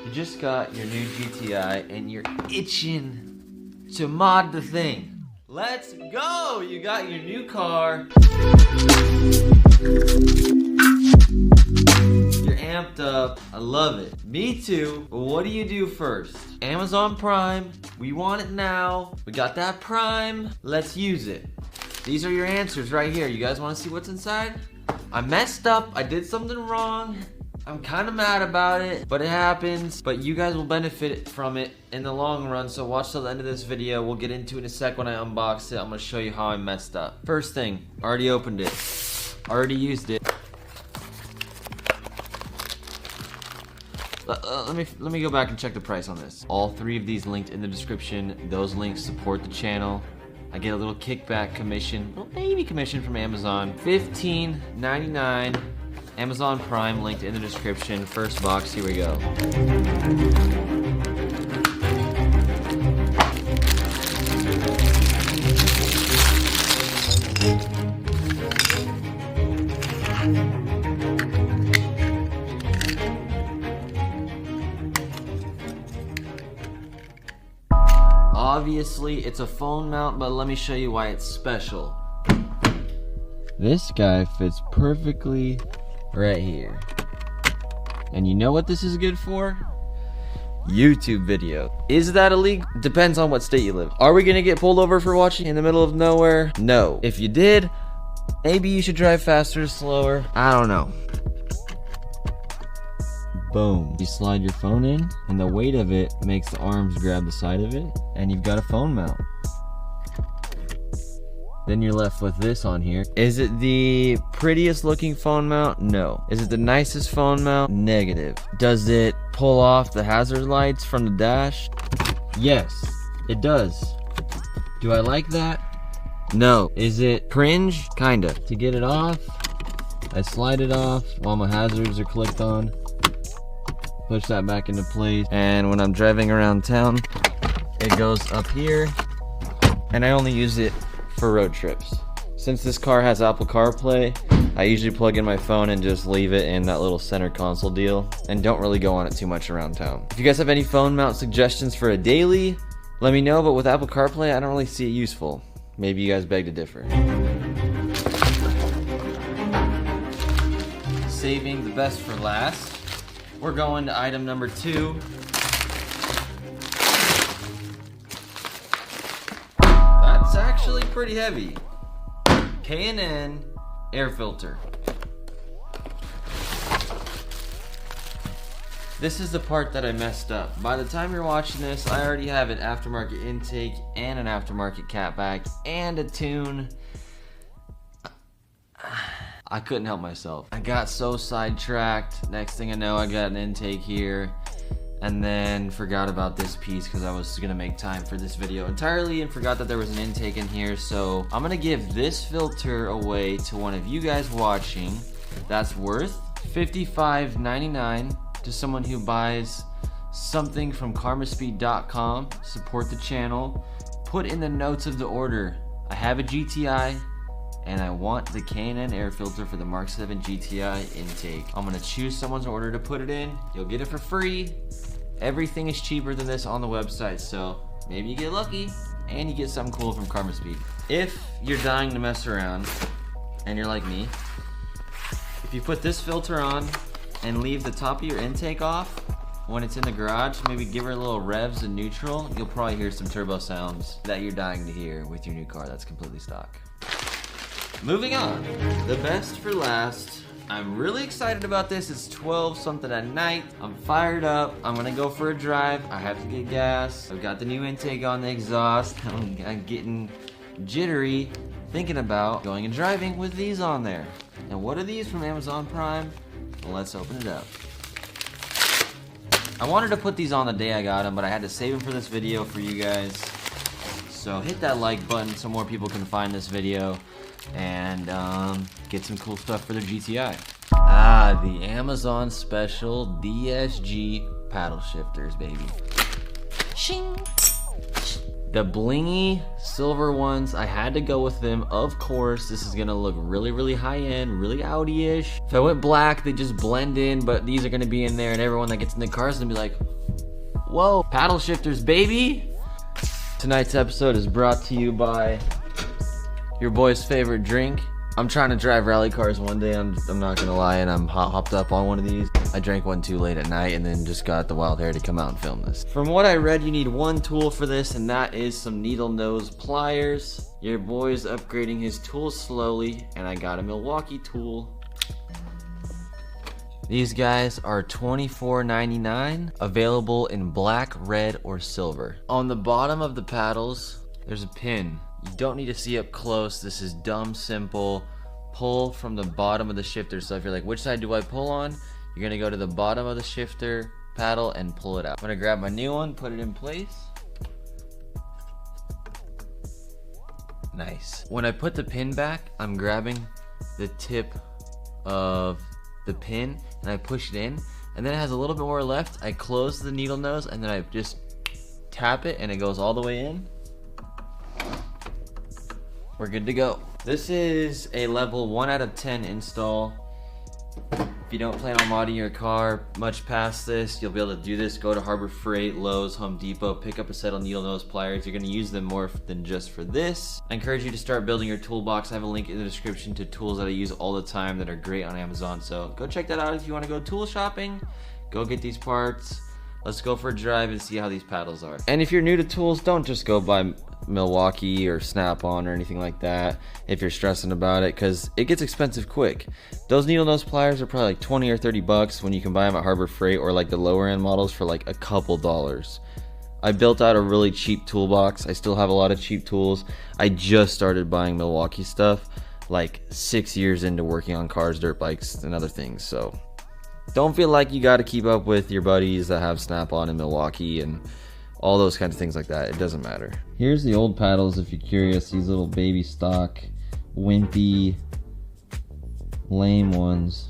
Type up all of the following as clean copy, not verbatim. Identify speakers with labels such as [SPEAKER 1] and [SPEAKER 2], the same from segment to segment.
[SPEAKER 1] You just got your new GTI and you're itching to mod the thing. Let's go! You got your new car. You're amped up. I love it. Me too. But what do you do first? Amazon Prime. We want it now. We got that Prime. Let's use it. These are your answers right here. You guys want to see what's inside? I messed up. I did something wrong. I'm kind of mad about it, but it happens. But you guys will benefit from it in the long run, so watch till the end of this video. We'll get into it in a sec when I unbox it. I'm gonna show you how I messed up. First thing, already opened it. Already used it. Let me go back and check the price on this. All three of these linked in the description. Those links support the channel. I get a little kickback commission, little baby commission from Amazon. $15.99. Amazon Prime linked in the description. First box, here we go. Obviously, it's a phone mount, but let me show you why it's special. This guy fits perfectly right here. And you know what this is good for? YouTube video. Is that illegal? Depends on what state you live. Are we gonna get pulled over for watching in the middle of nowhere? No. If you did, maybe you should drive faster or slower. I don't know. Boom. You slide your phone in, and the weight of it makes the arms grab the side of it, and you've got a phone mount. Then you're left with this on here. Is it the prettiest looking phone mount? No. Is it the nicest phone mount? Negative. Does it pull off the hazard lights from the dash? Yes, it does. Do I like that? No. Is it cringe? Kinda. To get it off, I slide it off while my hazards are clicked on. Push that back into place. And when I'm driving around town, it goes up here. And I only use it for road trips. Since this car has Apple CarPlay, I usually plug in my phone and just leave it in that little center console deal and don't really go on it too much around town. If you guys have any phone mount suggestions for a daily, let me know, but with Apple CarPlay, I don't really see it useful. Maybe you guys beg to differ. Saving the best for last, we're going to item number 2. That's actually pretty heavy. K&N air filter. This is the part that I messed up. By the time you're watching this, I already have an aftermarket intake and an aftermarket catback and a tune. I couldn't help myself. I got so sidetracked. Next thing I know, I got an intake here. And then forgot about this piece because I was gonna make time for this video entirely and forgot that there was an intake in here. So I'm gonna give this filter away to one of you guys watching. That's worth $55.99 to someone who buys something from karmaspeed.com. Support the channel. Put in the notes of the order, I have a GTI and I want the K&N air filter for the Mark 7 GTI intake. I'm gonna choose someone's order to put it in. You'll get it for free. Everything is cheaper than this on the website, so maybe you get lucky and you get something cool from KarmaSpeed. If you're dying to mess around and you're like me, if you put this filter on and leave the top of your intake off when it's in the garage, maybe give her a little revs and neutral, you'll probably hear some turbo sounds that you're dying to hear with your new car that's completely stock. Moving on, the best for last. I'm really excited about this. It's 12 something at night. I'm fired up. I'm gonna go for a drive. I have to get gas. I've got the new intake on the exhaust. I'm getting jittery thinking about going and driving with these on there. And what are these from Amazon Prime? Well, let's open it up. I wanted to put these on the day I got them, but I had to save them for this video for you guys. So hit that like button so more people can find this video and get some cool stuff for their GTI. The Amazon special DSG paddle shifters, baby. Shing. The blingy silver ones, I had to go with them. Of course, this is gonna look really, really high-end, really Audi-ish. If I went black, they just blend in, but these are gonna be in there, and everyone that gets in the car is gonna be like, whoa, paddle shifters, baby! Tonight's episode is brought to you by your boy's favorite drink. I'm trying to drive rally cars one day, I'm not gonna lie, and I'm hopped up on one of these. I drank one too late at night and then just got the wild hair to come out and film this. From what I read, you need one tool for this, and that is some needle nose pliers. Your boy's upgrading his tools slowly, and I got a Milwaukee tool. These guys are $24.99, available in black, red, or silver. On the bottom of the paddles, there's a pin. You don't need to see up close. This is dumb simple. Pull from the bottom of the shifter. So if you're like, which side do I pull on? You're gonna go to the bottom of the shifter paddle and pull it out. I'm gonna grab my new one, put it in place. Nice. When I put the pin back, I'm grabbing the tip of the pin and I push it in, and then it has a little bit more left. I close the needle nose and then I just tap it and it goes all the way in. We're good to go. This is a level 1 out of 10 install. If you don't plan on modding your car much past this, you'll be able to do this. Go to Harbor Freight, Lowe's, Home Depot, pick up a set of needle nose pliers. You're gonna use them more than just for this. I encourage you to start building your toolbox. I have a link in the description to tools that I use all the time that are great on Amazon. So go check that out if you wanna go tool shopping. Go get these parts. Let's go for a drive and see how these paddles are. And if you're new to tools, don't just go buy Milwaukee or Snap-on or anything like that if you're stressing about it, because it gets expensive quick. Those needle nose pliers are probably like 20 or 30 bucks when you can buy them at Harbor Freight, or like the lower end models for like a couple dollars. I built out a really cheap toolbox. I still have a lot of cheap tools. I just started buying Milwaukee stuff like 6 years into working on cars, dirt bikes, and other things. So don't feel like you got to keep up with your buddies that have Snap-on in Milwaukee and all those kinds of things like that. It doesn't matter. Here's the old paddles if you're curious. These little baby stock, wimpy, lame ones.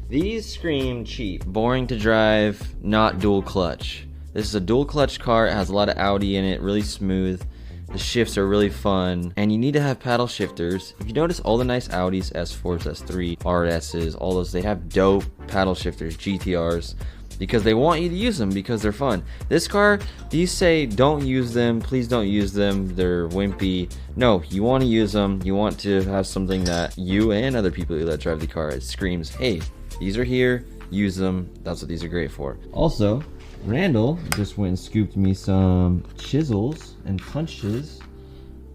[SPEAKER 1] These scream cheap. Boring to drive, not dual clutch. This is a dual clutch car. It has a lot of Audi in it, really smooth. The shifts are really fun, and you need to have paddle shifters. If you notice, all the nice Audis, S4s, S3, RSs, all those, they have dope paddle shifters, GTRs, because they want you to use them because they're fun. This car, these say don't use them, please don't use them, they're wimpy. No, you want to use them. You want to have something that you and other people that drive the car, it screams, hey, these are here, use them. That's what these are great for. Also, Randall just went and scooped me some chisels and punches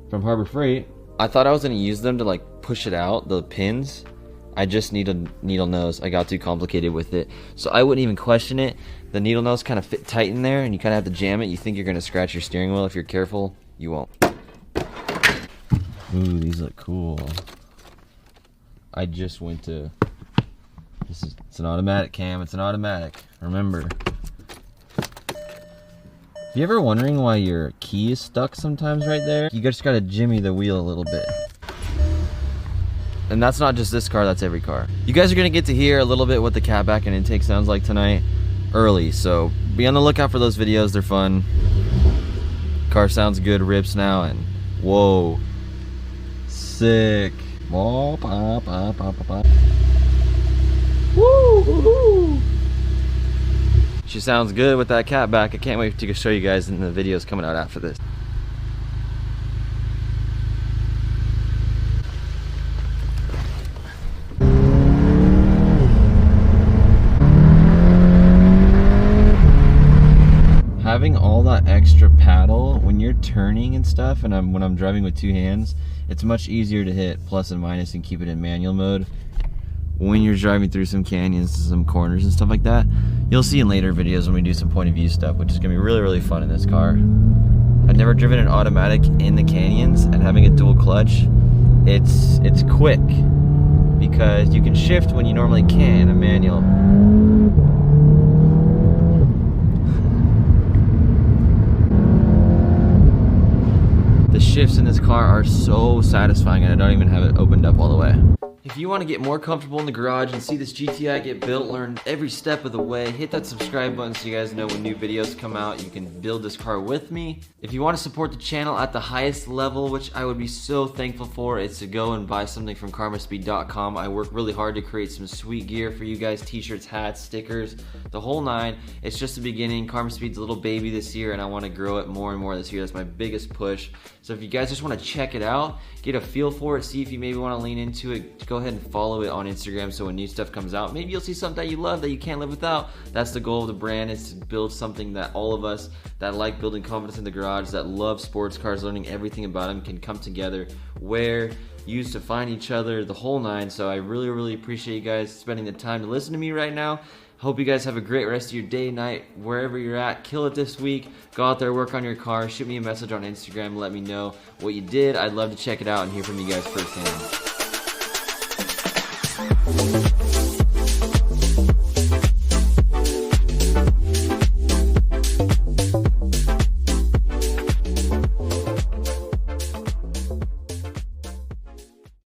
[SPEAKER 1] from Harbor Freight. I thought I was gonna use them to like push it out, the pins. I just need a needle nose. I got too complicated with it, so I wouldn't even question it. The needle nose kind of fit tight in there, and you kind of have to jam it. You think you're gonna scratch your steering wheel. If you're careful, you won't. Ooh, these look cool. I just went to, it's an automatic, Cam, it's an automatic, remember. If you're ever wondering why your key is stuck sometimes right there, you just gotta jimmy the wheel a little bit. And that's not just this car, that's every car. You guys are gonna get to hear a little bit what the catback and intake sounds like tonight early, so be on the lookout for those videos, they're fun. Car sounds good, rips now, and whoa, sick. Whoa, pop, pop, pop, pop. Woo, woo, woo. She sounds good with that catback. I can't wait to show you guys in the videos coming out after this. Having all that extra paddle when you're turning and stuff, and when I'm driving with two hands, it's much easier to hit plus and minus and keep it in manual mode. When you're driving through some canyons, some corners and stuff like that, you'll see in later videos when we do some point of view stuff, which is gonna be really, really fun in this car. I've never driven an automatic in the canyons, and having a dual clutch, it's quick because you can shift when you normally can't in a manual. The shifts in this car are so satisfying, and I don't even have it opened up all the way. If you want to get more comfortable in the garage and see this GTI get built, learn every step of the way, hit that subscribe button so you guys know when new videos come out. You can build this car with me. If you want to support the channel at the highest level, which I would be so thankful for, it's to go and buy something from karmaspeed.com. I work really hard to create some sweet gear for you guys, t-shirts, hats, stickers, the whole nine. It's just the beginning. Karmaspeed's a little baby this year and I want to grow it more and more this year. That's my biggest push. So if you guys just want to check it out, get a feel for it, see if you maybe want to lean into it, go ahead and follow it on Instagram so when new stuff comes out, maybe you'll see something that you love that you can't live without. That's the goal of the brand, is to build something that all of us that like building confidence in the garage, that love sports cars, learning everything about them, can come together, wear, use to find each other, the whole nine. So I really appreciate you guys spending the time to listen to me right now. Hope you guys have a great rest of your day, night, wherever you're at. Kill it this week. Go out there, work on your car. Shoot me a message on Instagram. Let me know what you did. I'd love to check it out and hear from you guys firsthand.